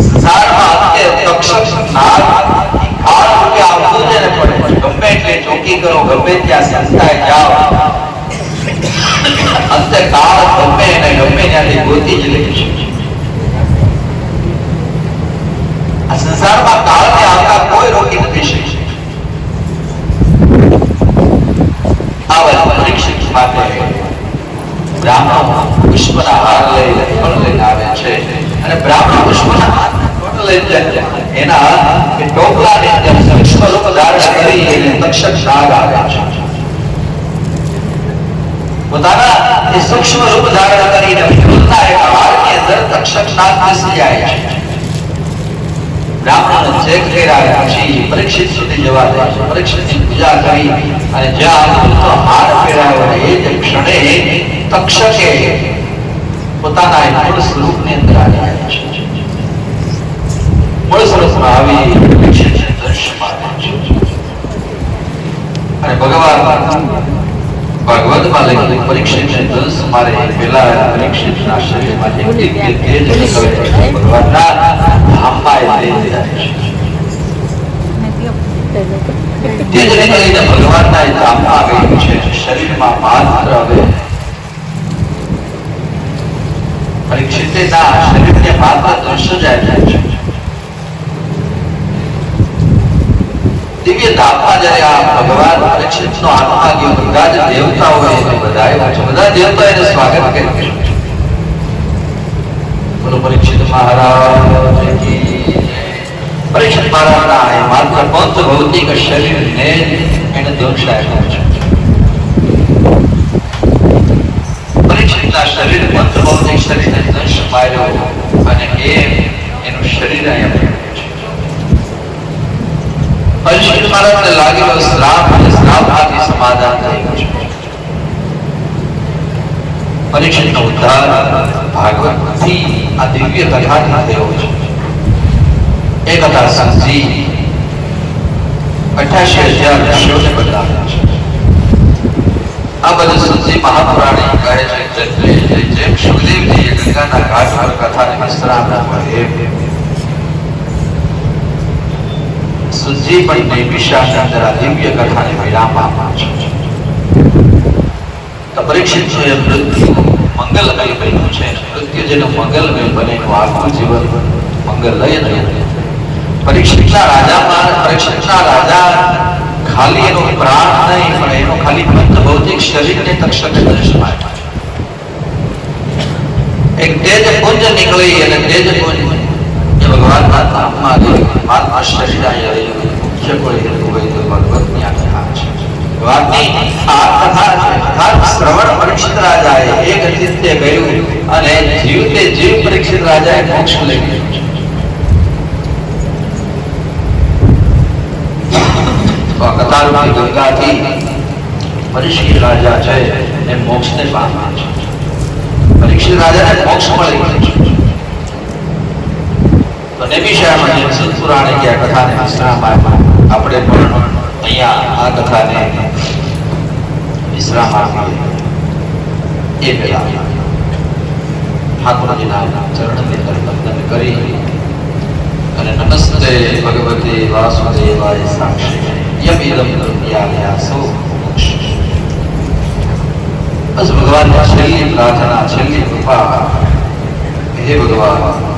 સંસારમાં અંતે તક્ષક નાગ કાળ રૂપે આવતું જ પડે. ગમે એટલે ચોકી કરો, ગમે ત્યાં સંસ્થાએ જાઓ, અંતે કાળ ગમે એને ગમે ત્યાંથી ગોતી જ લે છે. આ સંસારમાં કાળને આવતા કોઈ રોકી નથી શકતું. આવા પરીક્ષિત માટે બ્રાહ્મણો પુષ્પના હાર લઈને ફળ લઈને આવે છે અને બ્રાહ્મણ પુષ્પના હાર લઈ જાય. એના ટોપલાની અંદર સૂક્ષ્મ રૂપ ધારણ કરી અને તક્ષક નાગ આવે છે. પોતાના એ સૂક્ષ્મ રૂપ ધારણ કરીને ફૂલના એક હારની અંદર તક્ષક નાગ બેસી જાય છે. બ્રાહ્મણને ચેક કર્યા પછી પરીક્ષિત સુધી જવા દે છે. પરીક્ષિતની પૂજા કરી અને જ્યાં અમૃતનો હાર પહેરાયો એ જ ક્ષણે તક્ષકે પોતાના મૂળ સ્વરૂપની અંદર આવી જાય છે. મૂળ સ્વરૂપમાં આવી પરીક્ષિતને દર્શન આપે છે. અને ભગવાન ભાગવતમાં લખેલું પરીક્ષિતને દંશ મારે પેલા પરીક્ષિતના શરીરમાંથી દિવ્ય તેજ નીકળે છે. ભગવાનના ધામમાં એ તેજ જાય છે. તેજ નીકળીને ભગવાનના ધામમાં આવ્યું છે. શરીરમાં માત્ર હવે પરીક્ષિતના શરીરને માત્ર દર્શન જાય છે. દિવ્ય ધામમાં જ્યારે આ ભગવાન પરીક્ષિતનો આત્મા ગયો, બધા જ દેવતાઓ એને બધાય છે. બધા દેવતાઓ એને સ્વાગત કરે છે. બોલો પરીક્ષિત મહારાજ કી પરીક્ષિત મહારાજના એ માત્ર પંચ ભૌતિક શરીરને એને દંશ આપ્યો છે. પરીક્ષિતના શરીર પંચ ભૌતિક શરીરને દંશ માર્યો અને એનું શરીર અહીંયા પરીક્ષિત મહારાજને લાગેલો શ્રાપ અને શ્રાપમાંથી સમાધાન થયું છે. પરીક્ષિતનો ઉદ્ધાર ભાગવતથી આ દિવ્ય કથાથી થયો છે. એ કથા સમજી 88,000 ઋષિઓને બતાવ્યા છે. આ બધું સમજી મહાપુરાણી કહે છે જેમ સુખદેવજીએ ગંગાના ઘાટ પર કથાને વિશ્રામ આપ્યો, સુજી પણ નિર્વિશાળ અંદર આ દિવ્ય કથાને વિરામ આપ્યો છે. તો પરીક્ષિતનું એ મૃત્યુ મંગલમય બન્યું છે. મૃત્યુ જેનું મંગલમય બને એનું આખું જીવન મંગલમય રહ્યું. પરીક્ષિતના રાજા ખાલી એનો પ્રાણ નહીં પણ એનો ખાલી પંચ ભૌતિક શરીરને તક્ષકે દર્શન આપ્યા. એક તેજ પુંજ નીકળી અને તેજ પુંજ ભગવાનના ધામમાં ગઈ. આત્મા શરીર અહીંયા રહ્યું. મુખ્ય કોઈ હેતુ હોય તો ભગવતની આ કથા છે. ભગવાનની આ કથા છે. કથા શ્રવણ પરીક્ષિત રાજાએ એક ચિત્તે ગયું અને જીવતે જીવ પરીક્ષિત રાજાએ મોક્ષ લઈ લીધો. તો આ કથારૂપી ગંગાથી પરીક્ષિત રાજા છે એ મોક્ષને પામ્યા છે. પરીક્ષિત રાજાને મોક્ષ મળી ગયો છે. નિમિષામાં જેમ સત્પુરાણે કે આ કથાને વિશ્રામ આપ્યો, આપણે પણ અહીંયા આ કથાને વિશ્રામ આપીએ. એ પહેલા ઠાકોરજીના ચરણની અંદર વંદન કરી અને નમસ્તે ભગવતે વાસુદેવાય સાક્ષી યમિદમ દુર્યાસો. બસ ભગવાનની છેલ્લી પ્રાર્થના, છેલ્લી કૃપા, હે ભગવાન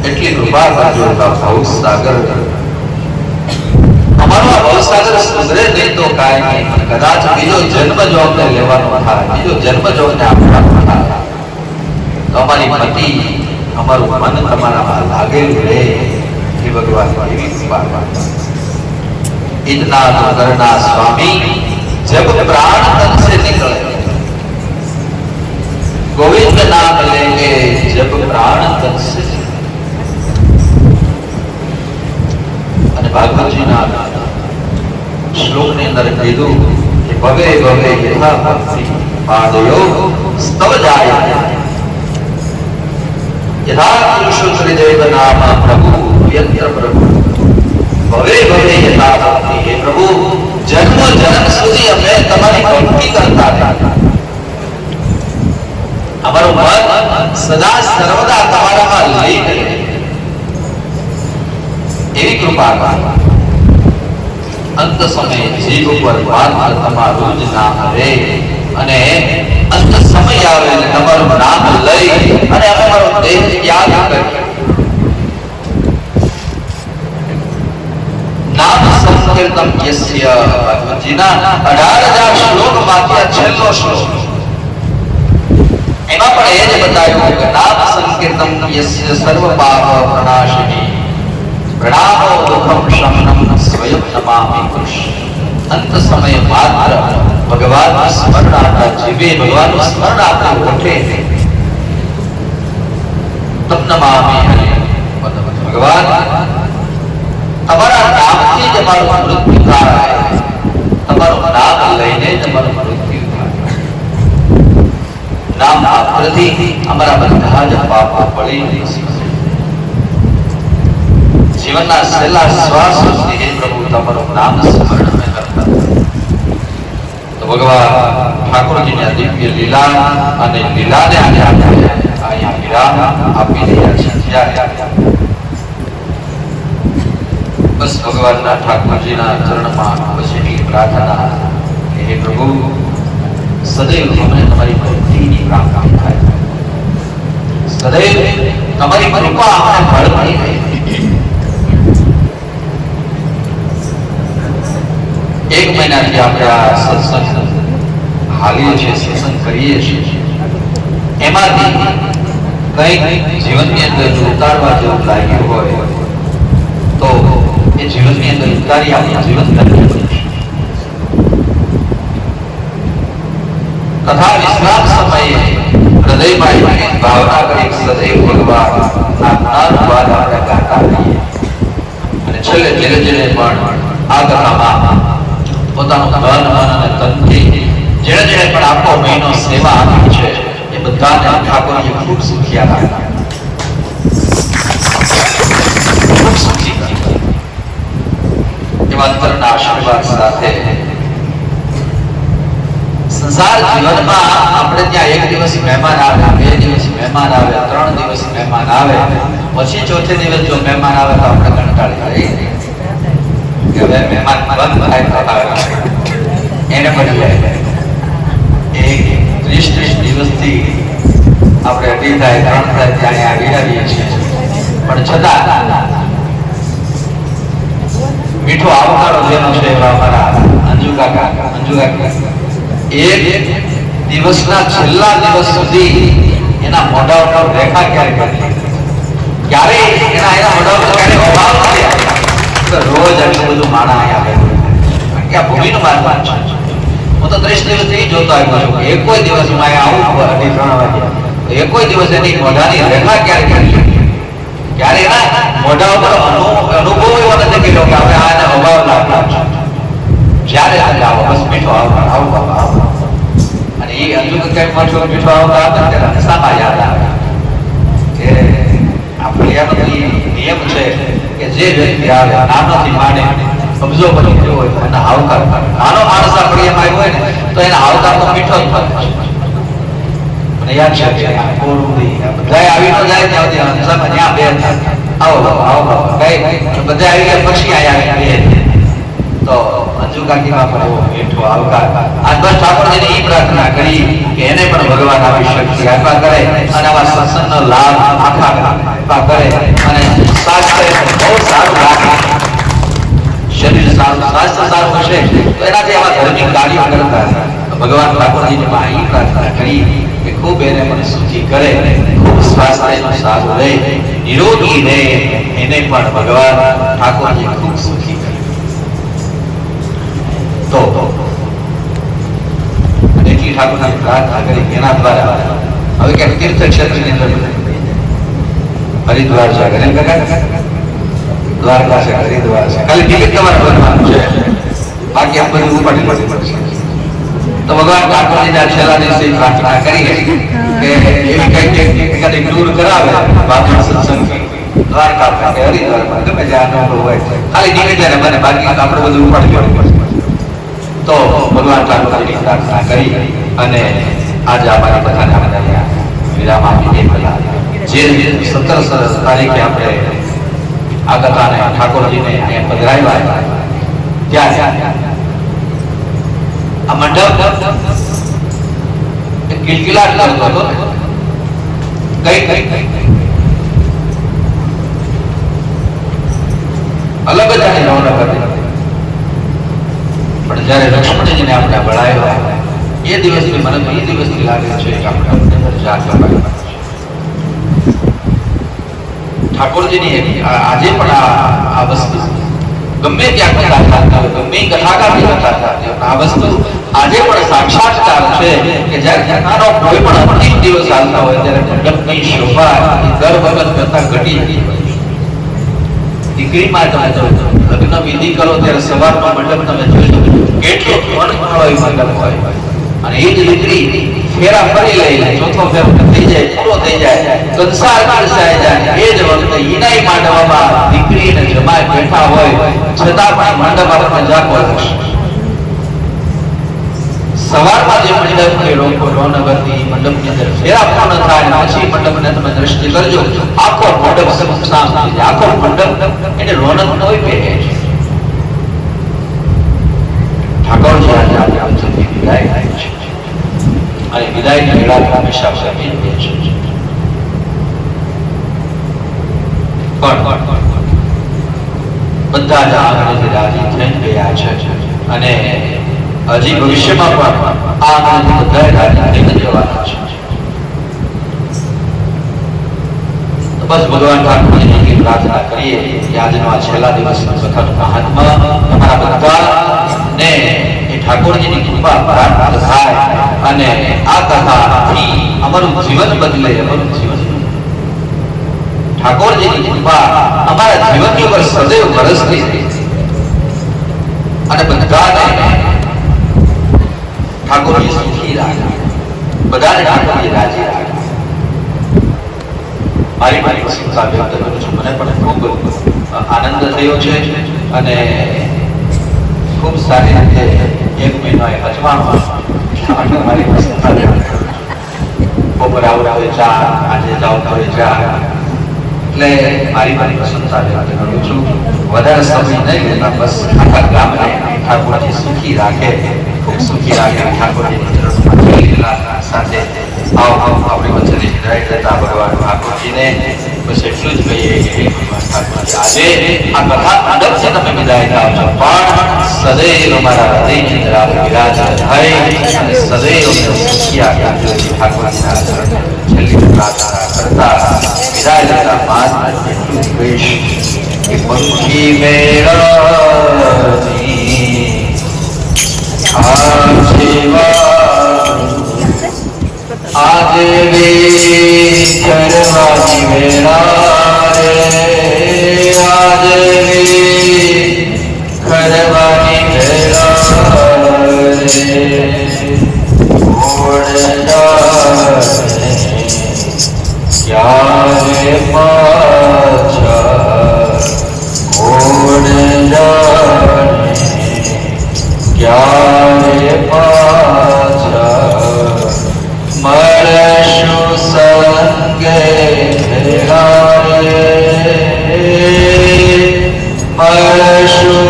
એટલી કૃપા કરજો ભવસાગર અમારો આ ભવસાગર સુધરે નહીં તો કાંઈ નહીં, કદાચ બીજો જન્મ જો અમને લેવાનો થાય, બીજો જન્મ જો અમને આપવાનો થાય તો અમારી મતિ, અમારું મન તમારામાં લાગેલું રહે. હે ભગવાન એવી કૃપા. इतना तो करना स्वामी जब प्राण तन से निकले, गोविंद नाम लेंगे जब प्राण तन से. અને ભાગવતજીના શ્લોકની અંદર કીધું કે ભવે ભવે યથા ભક્તિ પાદયોગ સ્તવ જાય યથા પુરુષો ત્રિદેવ નામ પ્રભુ યત્ર પ્રભુ. ભવે ભવે યથા ભક્તિ, હે પ્રભુ જન્મ જન્મ સુધી અમે તમારી ભક્તિ કરતા રહ્યા. અમારું મન સદા સર્વદા તમારા લઈને એવી કૃપા અંત સમયે જીવ ઉપર માત્ર તમારું જ નામ રે અને અંત સમય આવે અને તમારું નામ લઈ અને અમારો દેહ ત્યાગ કરી નામ સંકીર્તન યસ્ય ભગવતીના 18,000 શ્લોકમાંથી આ છેલ્લો શ્લોક એમાં પણ એ જ બતાવ્યું કે નામ સંકીર્તન યસ્ય સર્વ પાપ પ્રણાશિની પ્રણામો દુઃખમ શમનમ સ્વયં નમામિ કૃષ્ણ અંત સમયે માત્ર ભગવાનનું સ્મરણ આપણા જીવે ભગવાનનું સ્મરણ આપણા ઉઠે તમ નમામિ ભગવાન તમારા નામથી જ અમારું મૃત્યુ થાય તમારું નામ લઈને જ અમારું મૃત્યુ થાય નામ માત્રથી અમારા બધા જ પાપો બળી જીવનના છેલ્લા શ્વાસ સુધી હે પ્રભુ તમારું નામ સ્મરણ કરતા તો ભગવાન ઠાકોરજીની દિવ્ય લીલા અને લીલાને અહીંયા વિરામ આપી રહ્યા છે બસ ભગવાનના ઠાકોરજીના ચરણમાં પછી પ્રાર્થના કે હે પ્રભુ સદૈવ અમને તમારી ભક્તિની પ્રાપ્તિ થાય સદૈવ તમારી કૃપા અમને ભળતી રહે એક મહિનાથી આપણે આ સત્સંગ હાલીએ છીએ સત્સંગ કરીએ છીએ એમાંથી કંઈક જીવનની અંદર જો ઉતારવા જેવું લાગ્યું હોય તો એ જીવનની અંદર ઉતારી આપણે જીવન ધન્ય તથા વિશ્રામ સમયે હૃદયમાં ભાવના કરી સદૈવ ભગવાન નામવાદ આપણે ગાતા રહીએ અને છેલ્લે ધીરે ધીરે પણ આ કથામાં પોતાનું મન અને તનથી જેણે જેણે પણ આખો મહિનો સેવા આપી છે એ બધાને ઠાકોરજી ખૂબ સુખિયા રાખ્યા ખૂબ સુખી એવા અંતરના આશીર્વાદ સાથે સંસાર જીવનમાં આપણે ત્યાં એક દિવસ મહેમાન આવે 2 દિવસ મહેમાન આવે 3 દિવસ મહેમાન આવે પછી ચોથે દિવસ જો મહેમાન આવે તો આપણે કંટાળી જઈએ કે હવે મહેમાન બંધ થાય એને બદલે એક 30 દિવસથી આપણે 2 થાય 3 થાય ત્યાં આવી આવીએ છીએ પણ છતાં મીઠો આવકારો જેનો છે એવા અમારા અંજુ કાકા એક દિવસના છેલ્લા દિવસ સુધી એના મોઢા ઉપર રેખા ક્યારે એના મોઢા ઉપર ક્યારે અભાવ નથી રોજ આટલું બધું માણા અહીંયા કે આ ભૂમિનું મારવાન છે હું તો 30 દિવસથી જોતો આવ્યો છું એક કોઈ દિવસ હું અહીંયા આવું 2:30 વાગે એક કોઈ દિવસ એની મોઢાની રેખા ક્યારે એના મોઢા ઉપર અનુભવ એવો નથી કર્યો કે આપણે આને અભાવ લાગ્યો છે જ્યારે આવો બસ મીઠો આવો અને એ અંજુ કઈ માછો મીઠો આવતા હતા ત્યારે સામા યાદ આવે કે આપણે નિયમ છે કે જે વ્યક્તિ આવે નાનોથી માંડે અબજો બની ગયો હોય એના આવકાર નાનો માણસ આપણે એમ આવ્યો હોય ને તો એના આવકાર તો મીઠો જ મળે છે મને યાદ છે કે બધા આવી ન જાય ત્યાં ત્યાં બે આવો કઈ બધા આવી ગયા પછી અહીંયા તો અંજુ કાકીમાં પણ એવો મીઠો આવકાર આજ બસ ઠાકોરજીને એ પ્રાર્થના કરી કે એને પણ ભગવાન આવી શક્તિ આપા કરે અને આવા સત્સંગનો લાભ આખા આપા કરે અને સ્વાસ્થ્ય બહુ સારું રાખે શરીર સારું સ્વાસ્થ્ય સારું હશે તો એનાથી આવા ધાર્મિક કાર્યો કરતા ભગવાન ઠાકોરજીને એ પ્રાર્થના કરી કે ખૂબ એને મને સુખી કરે ખૂબ સ્વાસ્થ્યનું સારું રહે નિરોગી રહે એને પણ ભગવાન ઠાકોરજી ખૂબ સુખી કરે તો એટલી ઠાકોરની પ્રાર્થના કરી એના દ્વારા હવે ક્યાંક તીર્થ ક્ષેત્રની અંદર હરિદ્વાર છે દ્વારકા છે હરિદ્વાર છે ખાલી ટિકિટ તમારે બનવાનું છે બાકી આ બધું ઉપાડી પડશે તો ભગવાન ઠાકોરજીના છેલ્લા દિવસે પ્રાર્થના કરી કે એવી કઈ એકાદી ટૂર કરાવે બાપના સત્સંગ દ્વારકા કે હરિદ્વારમાં ગમે ત્યાં અનુભવ હોય ખાલી ટિકિટ લઈને બને બાકી આપણે બધું ઉપાડી પડશે તો ભગવાન ઠાકોરજીની પ્રાર્થના કરી અને આજે અમારી બધાને વિરામ આપી દે. જે 17 તારીખે આપણે આ કથાને ઠાકોરજીને અહીંયા પધરાવ્યા ત્યાં આ મંડપ કિલકિલાટ કરતો હતો. કઈ અલગ જ આની રૌનક હતી. પણ જયારે લક્ષ્મણજીને આપણે બળાવ્યા એ દિવસથી મને તો એ દિવસથી લાગે છે કે આપણે જાત લગાવ્યા ઠાકોરજીની આજે પણ આ વસ્તુ ગમે ત્યાં કથા થતા હોય, ગમે કથાકારની કથા થતી હોય, આ વસ્તુ આજે પણ સાક્ષાત્કાર છે કે જ્યારે કથાનો કોઈ પણ અંતિમ દિવસ ચાલતા હોય ત્યારે મંડપની શોભા દર વખત કરતા ઘટી જતી હોય. દીકરીમાં તમે લગ્ન વિધિ કરો ત્યારે સવારમાં મંડપ તમે જોજો કેટલો મનભાવી મંડપ હોય અને એ જ દીકરી ફેરા ફરી લઈને ચોથો ફેરો થઈ જાય, પૂરો થઈ જાય, સંસાર કરસાઈ જાય, એ જ વખતે ઈનાઈ માંડવામાં દીકરી અને જમાઈ બેઠા હોય છતાં પણ મંડપ આપણને જાગવો લાગશે. સવારમાં જે મંડપની રોનક હતી, મંડપની અંદર ફેરા પૂર્ણ થાય પછી મંડપને તમે દ્રષ્ટિ કરજો, આખો મંડપ સમસામ થઈ જાય. આખો મંડપ એને રોનક હોય કે ઠાકોરજી આજે આપણને વિદાય થાય છે અને વિદાયની વેળા હંમેશા સમીર રહે છે. પણ બધા જ આંગણેથી રાજી થઈ ગયા છે અને હજી ભવિષ્યમાં પણ આ આંગણેથી બધા રાજી થઈ જવાના છે. બસ ભગવાન ઠાકોરજીની પ્રાર્થના કરીએ કે આજનો આ છેલ્લા દિવસનો કથાનો મહાત્મા તમારા બધાને એ ઠાકોરજીની કૃપા પ્રાપ્ત થાય અને આ કથાથી અમારું જીવન બદલે. અમારું જીવન ઠાકોરજીની કૃપા અમારા જીવનની ઉપર સદૈવ વરસતી અને બધાને ઠાકોરજી સુખી રાખે, બધાને ઠાકોરજી રાજી રાખે. મારી પ્રશંસા વ્યક્ત કરું છું. મને પણ ખૂબ આનંદ થયો છે અને ખૂબ સારી રીતે 1 મહિનો અજમાણો મારી પ્રશંસા વ્યક્ત કરું છું. બપોરે આવતા હોય ચા, આજે જાવતા હોય ચા, એટલે મારી પ્રશંસા વ્યક્ત કરું છું. વધારે સમય નહીં લેતા બસ આખા ગામને ઠાકોરજી સુખી રાખે, ખૂબ સુખી રાખે. ઠાકોરજીની સાથે આપણી વચ્ચેની વિદાય લેતા ભગવાન ઠાકોરજીને બસ એટલું જ કહીએ કે ભગવાન ઠાકોરજી આજે આ કથા મંડપથી તમે વિદાય થાવ છો પણ સદૈવ અમારા હૃદયની અંદર આપ વિરાજમાન થાય અને સદૈવ સુખી રાખજો. ઠાકોરજીના છેલ્લી પ્રાર્થના કરતા વિદાય લેતા બાદ એટલું જ કહીશ કે પંખી મેળાની આજે કરવાની વેળા રે, આજે કરવાની વેળા રે, ક્યારે પાછા કોણ જાણે, ક્યારે પાછા મળશું સંગે ભેળા રે, મળશું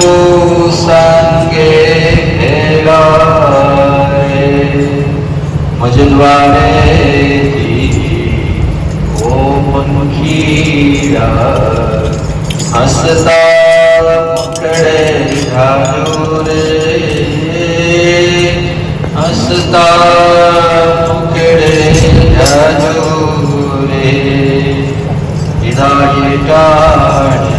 સંગે ભેળા રે. મજલવાડેથી ઓ પંખીડા હસતા મુખડે જાજો રે, હસતા મુખડે જાજો રે. વિદાય ટાણે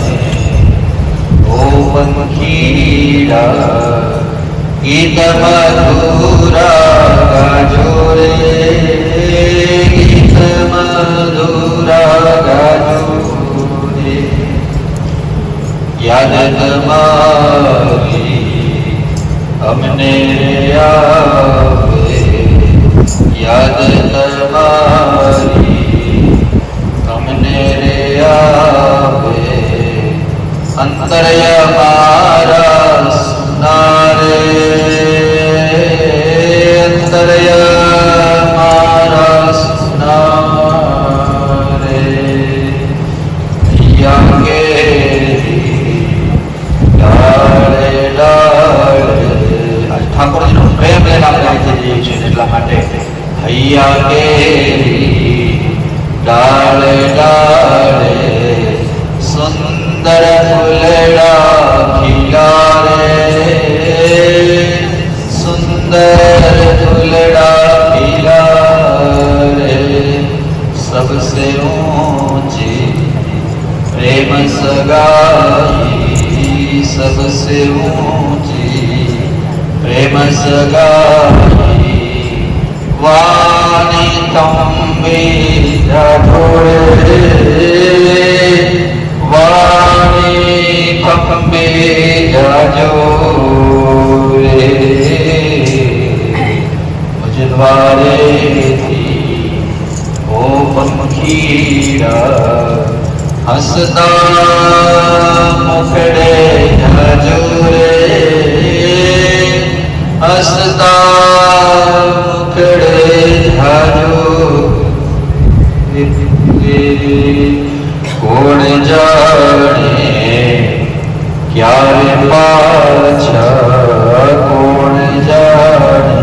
ઓ પંખીડા ગીત મધુરા ગાજો રે, ગીત મધુરા ગાજો રે. યાદ તમારી અમને આવે, યાદ તમારી અમને આવે. અંતર્ય મારા સુનારે, અંતર્ય મારા સુનારે. ઠાકોરજીનો પ્રેમ લઈને આપણે આજે જઈએ છીએ એટલા માટે હૈયા કેરી ડાળે ડાળે સુંદર ફૂલડા ખીલા રે સુંદર ફૂલડા ખીલા રે सबसे ऊंची प्रेम सगाई सबसे ऊंची प्रेम सगाई वाणी तंबे जाठोड़े वाणी तंबे जाजोरे मुझे द्वारे ओ पंखीड़ा हसदा मुखड़े झजूरे हसदा मुखड़े झजूरे कोण जाने क्यारे पाछा कोण जाने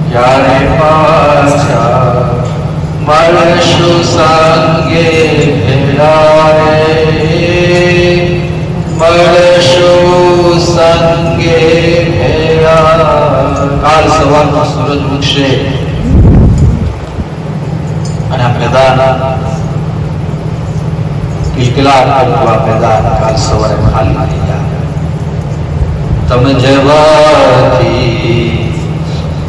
क्यारे पाछा મળશુ સંગે ભેળાએ મળશુ સંગે ભેળા કાલ સવારમાં સૂરજ ઉગશે અને આ મેદાન કિલકિલાટ કરતું આ મેદાન કાલ સવારે ખાલી થઈ જાય તમે જવાથી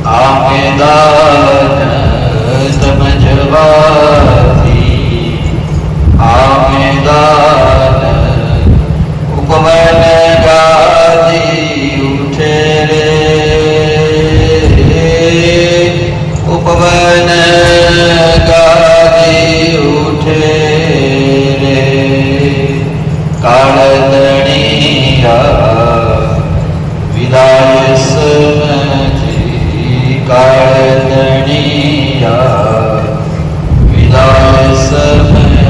આ મેદાન તમે જવાથી આ મેદાન ઉપવન ગાજી ઉઠે રે ઉપવન ગાજી ઉઠે રે કાળદણીયા વિદાય સમજી કાળદણીયા વિદાય સમજી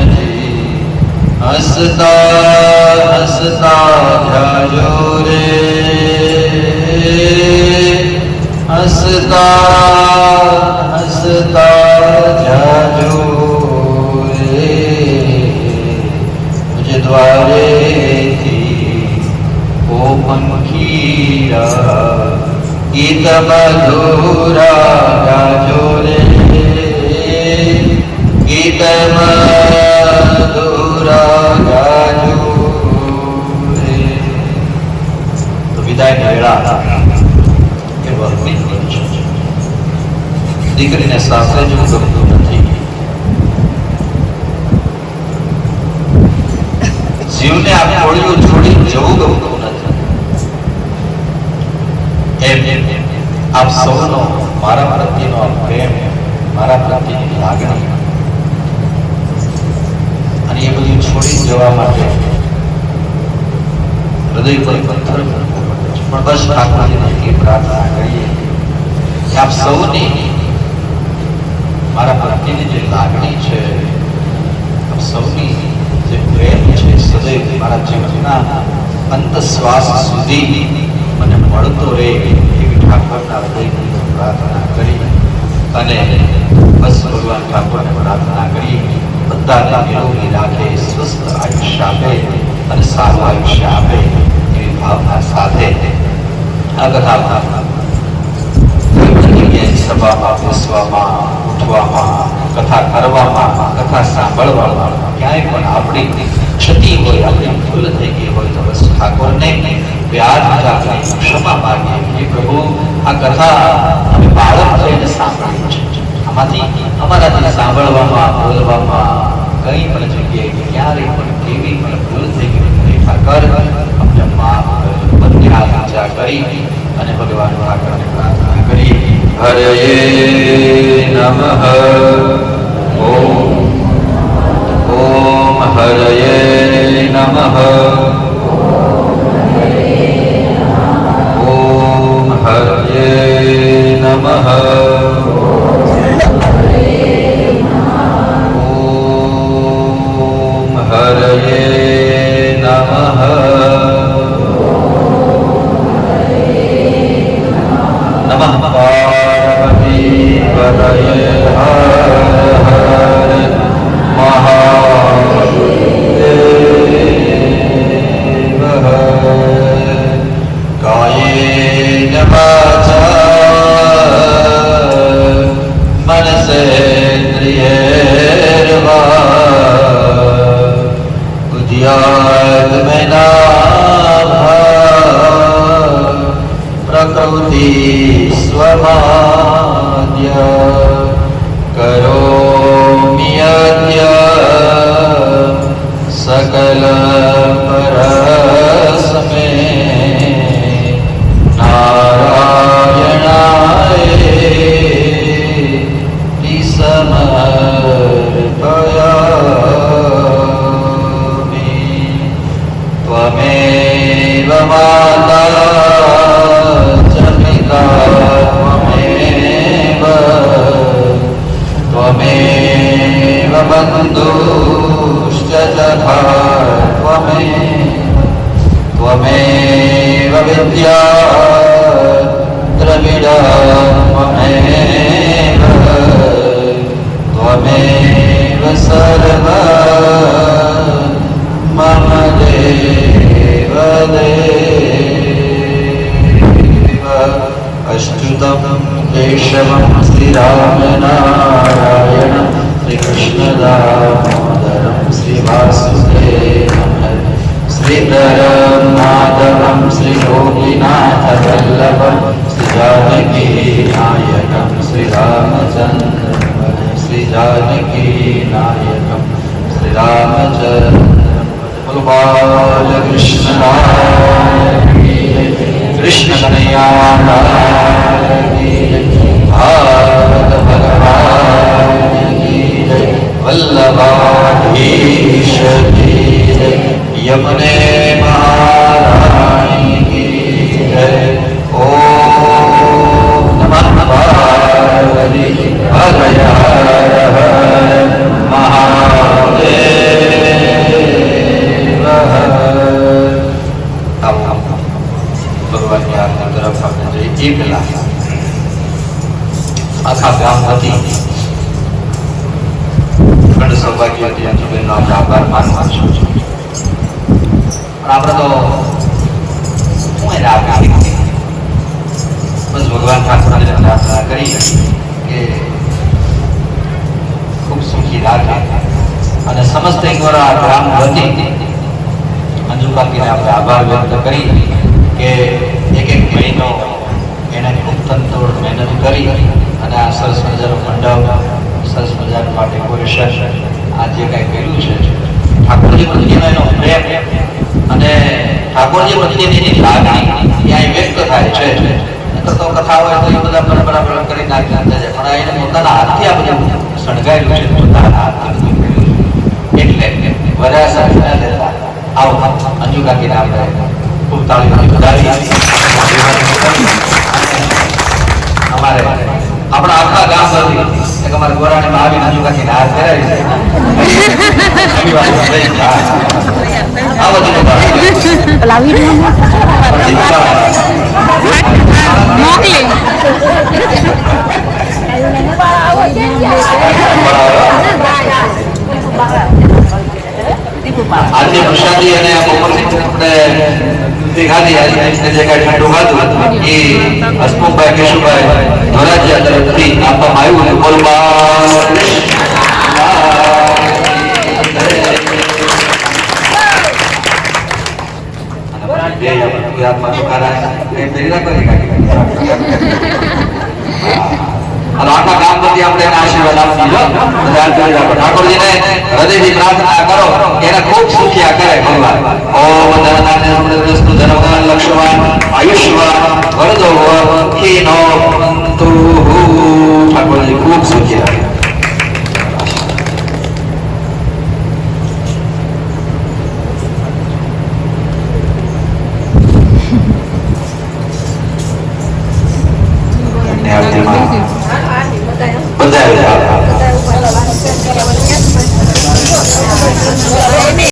હસતા હસતા જાજો રે હસતા હસતા જાજો રે મુझे द्वारे थी ओ पंखीड़ा गीत मधुरा गाजो रे गीत મધુરા ગાજો રે તો વિદાયની વેળા એ વર્ણિત છે દીકરીને સાસરે જવું ગમતું નથી જીવને આ કોળીઓ છોડી જવું ગમતું નથી એમ આપ સૌનો મારા પ્રત્યેનો આ પ્રેમ મારા પ્રત્યેની લાગણી અને એ બધું છોડી જવા માટે હૃદય પર પથ્થર મૂકવો પડે છે પણ બસ ઠાકોરજીને એટલી પ્રાર્થના કરીએ કે આપ સૌની મારા પ્રત્યેની જે લાગણી છે આપ સૌની જે પ્રેમ છે સદૈવ મારા જીવનના અંત શ્વાસ સુધી મને મળતો રહે એવી ઠાકોરના હૃદયની પ્રાર્થના કરી અને બસ ભગવાન ઠાકોરને પ્રાર્થના કરી બધાને નિરોગી રાખે સ્વસ્થ આયુષ્ય આપે અને સારું આયુષ્ય આપે એવી ભાવના સાથે આ કથા સભામાં બેસવામાં ઉઠવામાં કથા કરવામાં કથા સાંભળવામાં ક્યાંય પણ આપણી ક્ષતિ હોય આપણી ભૂલ થઈ ગઈ હોય તો બસ ઠાકોરને વ્યાજ રાખી ક્ષમા માગીએ કે પ્રભુ આ કથા અમે બાળક થઈને સાંભળ્યું છે આમાંથી અમારાથી સાંભળવામાં બોલવામાં કંઈ પણ જગ્યાએ ક્યારેય પણ કેવી પણ ભૂલ થઈ ગઈ ઠાકર અમને માફ બંને હાથ ઊંચા કરી અને ભગવાન ઠાકરને પ્રાર્થના કરી હરયે નમઃ ઓમ ઓમ હરયે નમઃ ઓમ હરયે નમઃ ઓમ હર નમઃ. નમઃ પાર્વતી પતયે. હર હર મહાદેવ. કાયેન વાચા મનસેન્દ્રિયૈર્વા બુદ્ધ્યાત્મના પ્રકૃતિ સ્વમાદ્ય કરોમિ અદ્ય સકલ પરસ્મે નારાયણાય સમર્પયામિ. ત્વમેવ માતા ચ પિતા ત્વમેવ બંધુશ્ચ સખા ત્વમેવ વિદ્યા દ્રવિડ ત્વમેવ સર્વ મમ દેવ દેવ. અચ્યુતં કેશવં શ્રીરામ નારાયણ શ્રીકૃષ્ણ દામોદરં શ્રીવાસુદેવં શ્રીધરં માધવં શ્રીયોગીનાથ વલ્લભં શ્રીજાનકી નાયકં શ્રીરામચંદ્રં શ્રીજાનકી નાયકં શ્રીરામચંદ્રં. બોલો બાલકૃષ્ણ કૃષ્ણ કનૈયા ભારત ભગવાન વલ્લભાધીશ યમને મહારાણી કી જય. ઓમ નમઃ પાર્વતી પતયે. હર હર મહાદેવ. ભગવાનની આરતી તરફ આપણે જઈ. 1 લાખ આખા ગામ હતી ખંડ સૌભાગ્યવતી અંજુબેનનો આપણે આભાર માનવા છું. પણ આપણે તો શું એને આપી બસ ભગવાન ઠાકોરને પ્રાર્થના કરી કે ખૂબ સુખી રાખે અને સમસ્ત ગ્રામ વતી અંજુ કાકીને આપણે આભાર વ્યક્ત કરી કે એક મહિનો એને ખૂબ તનતોડ મહેનત કરી અને આ સરસ મજાનો મંડપ, સરસ મજાનું આ ડેકોરેશન, આ જે કાંઈ કર્યું છે ઠાકોરજી પ્રત્યેનો એનો પ્રેમ અને ઠાકોરજી પ્રત્યેની એની લાગણી ત્યાં વ્યક્ત થાય છે. તો કથા હોય તો એ બધા બરાબર કરી નાખતા જાય, પણ એને પોતાના હાથથી આ બધું શણગાર્યું છે, પોતાના હાથથી એટલે વરાસા લેતા આવો અંજુ કાકીને આપણે ખૂબ તાળીઓથી વધાવી અમારે આપણા આખા ગામ હતી એક અમારે ગોરાણીમાં આવીને અંજુ કાકીને હાથ ફેરાવી આજે પ્રસાદી અને ખાધી જે કઈ ઠંડુ ખાધું એ હસમુખભાઈ કેશુભાઈ ધોરાજીયા તરફથી આપવામાં આવ્યું. આખા ગામ પરથી આપણે આશીર્વાદ આપી ઠાકોરજીને હૃદયથી પ્રાર્થના કરો એને ખૂબ સુખિયા કરે ભગવાન. ઓમ ધનસ્તુ ધનવાન લક્ષ્મણ આયુષ્યવાન વરદો ખીનો ભવંતુ. ઠાકોરજી ખૂબ સુખી રાખે. બધા